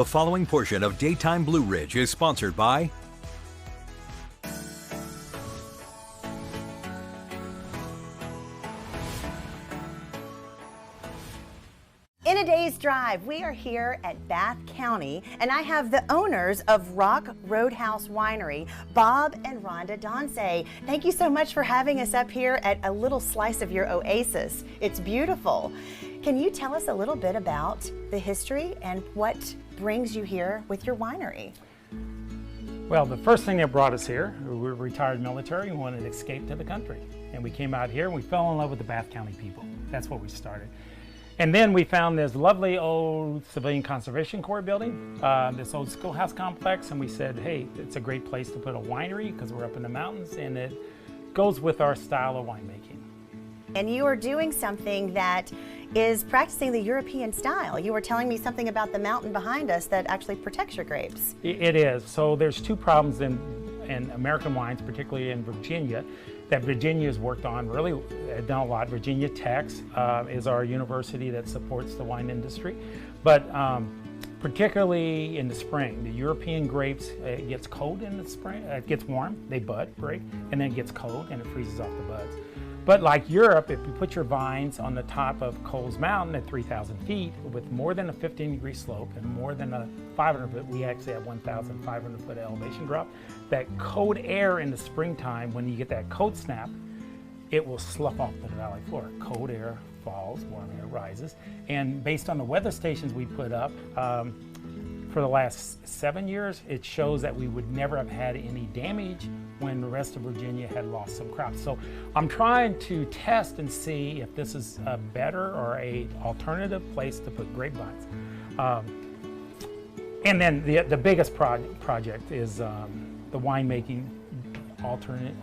The following portion of Daytime Blue Ridge is sponsored by In a day's drive, we are here at Bath County, and I have the owners of Rock Roadhouse Winery, Bob and Rhonda Donce. Thank you so much for having us up here at a little slice of your oasis. It's beautiful. Can you tell us a little bit about the history and what brings you here with your winery? Well, the first thing that brought us here, we were retired military and wanted to escape to the country. And we came out here and we fell in love with the Bath County people. That's what we started. And then we found this lovely old Civilian Conservation Corps building, this old schoolhouse complex, and we said, hey, it's a great place to put a winery because we're up in the mountains and it goes with our style of winemaking. And you are doing something that is practicing the European style. You were telling me something about the mountain behind us that actually protects your grapes. It is. So there's two problems in American wines, particularly in Virginia, that Virginia has worked on, really done a lot. Virginia Tech is our university that supports the wine industry. But particularly in the spring, the European grapes, it gets cold in the spring, it gets warm, they bud, break, and then it gets cold and it freezes off the buds. But like Europe, if you put your vines on the top of Coles Mountain at 3,000 feet with more than a 15-degree slope and more than a 500 foot, we actually have 1,500 foot elevation drop, that cold air in the springtime, when you get that cold snap, it will slough off the valley floor. Cold air falls, warm air rises. And based on the weather stations we put up, for the last 7 years, it shows that we would never have had any damage when the rest of Virginia had lost some crops. So I'm trying to test and see if this is a better or a alternative place to put grapevines. And then the biggest project is the winemaking alternate,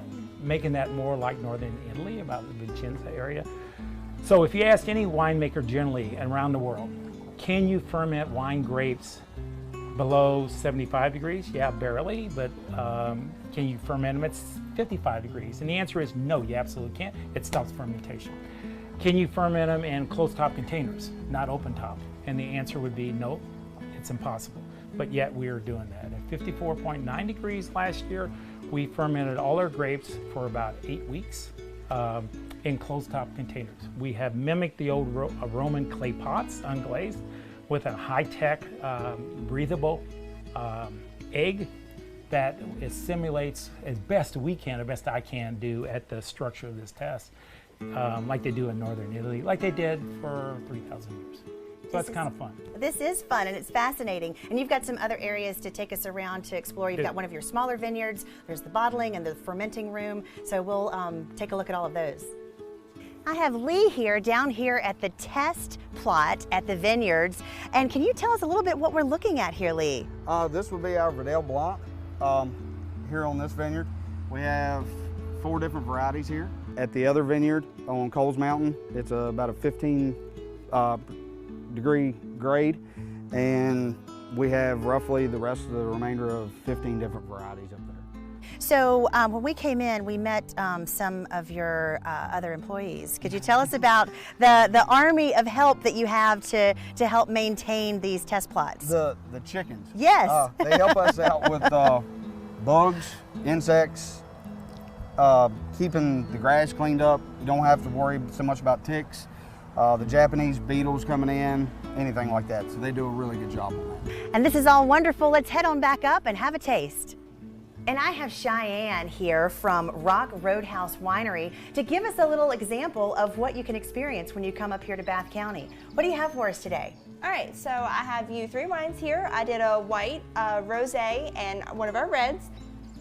making that more like northern Italy, about the Vicenza area. So if you ask any winemaker generally around the world, can you ferment wine grapes below 75 degrees? Yeah, barely, but can you ferment them at 55 degrees? And the answer is no, you absolutely can't. It stops fermentation. Can you ferment them in closed-top containers, not open-top? And the answer would be no, it's impossible. But yet we are doing that. At 54.9 degrees last year, we fermented all our grapes for about 8 weeks in closed-top containers. We have mimicked the old Roman clay pots, unglazed, with a high-tech, breathable egg that it simulates as best we can, or best I can do at the structure of this test, like they do in northern Italy, like they did for 3,000 years. So that's kind of fun. This is fun and it's fascinating. And you've got some other areas to take us around to explore. You've got one of your smaller vineyards, there's the bottling and the fermenting room. So we'll take a look at all of those. I have Lee here, down here at the test plot at the vineyards. And can you tell us a little bit what we're looking at here, Lee? This would be our Vidal Blanc here on this vineyard. We have 4 different varieties here. At the other vineyard on Coles Mountain, it's about a 15 degree grade, and we have roughly the rest of the remainder of 15 different varieties up there. So when we came in, we met some of your other employees. Could you tell us about the army of help that you have to help maintain these test plots? The chickens. Yes. They help us out with bugs, insects, keeping the grass cleaned up. You don't have to worry so much about ticks. The Japanese beetles coming in, anything like that. So they do a really good job on that. And this is all wonderful. Let's head on back up and have a taste. And I have Cheyenne here from Rock Roadhouse Winery to give us a little example of what you can experience when you come up here to Bath County. What do you have for us today? All right, so I have you 3 wines here. I did a white, rosé, and one of our reds.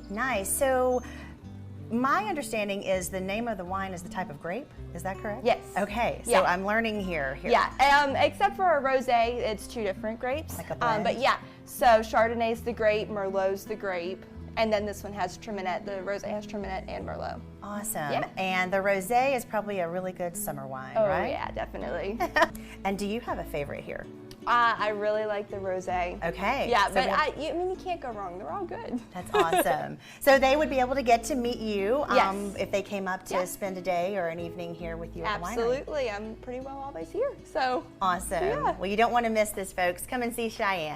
Nice. So my understanding is the name of the wine is the type of grape. Is that correct? Yes. Okay, so yeah. I'm learning here. Yeah, except for a rosé, it's 2 different grapes. Like a blend? But yeah, so Chardonnay's the grape, Merlot's the grape, and then this one has Treminette. The rosé has Treminette and Merlot. Awesome. Yeah. And the rosé is probably a really good summer wine, oh, right? Oh yeah, definitely. And do you have a favorite here? I really like the rosé. Okay. Yeah, so but I mean, you can't go wrong. They're all good. That's awesome. So they would be able to get to meet you yes. if they came up to spend a day or an evening here with you at the winery. Absolutely. I'm pretty well always here. So awesome. Yeah. Well, you don't want to miss this, folks. Come and see Cheyenne.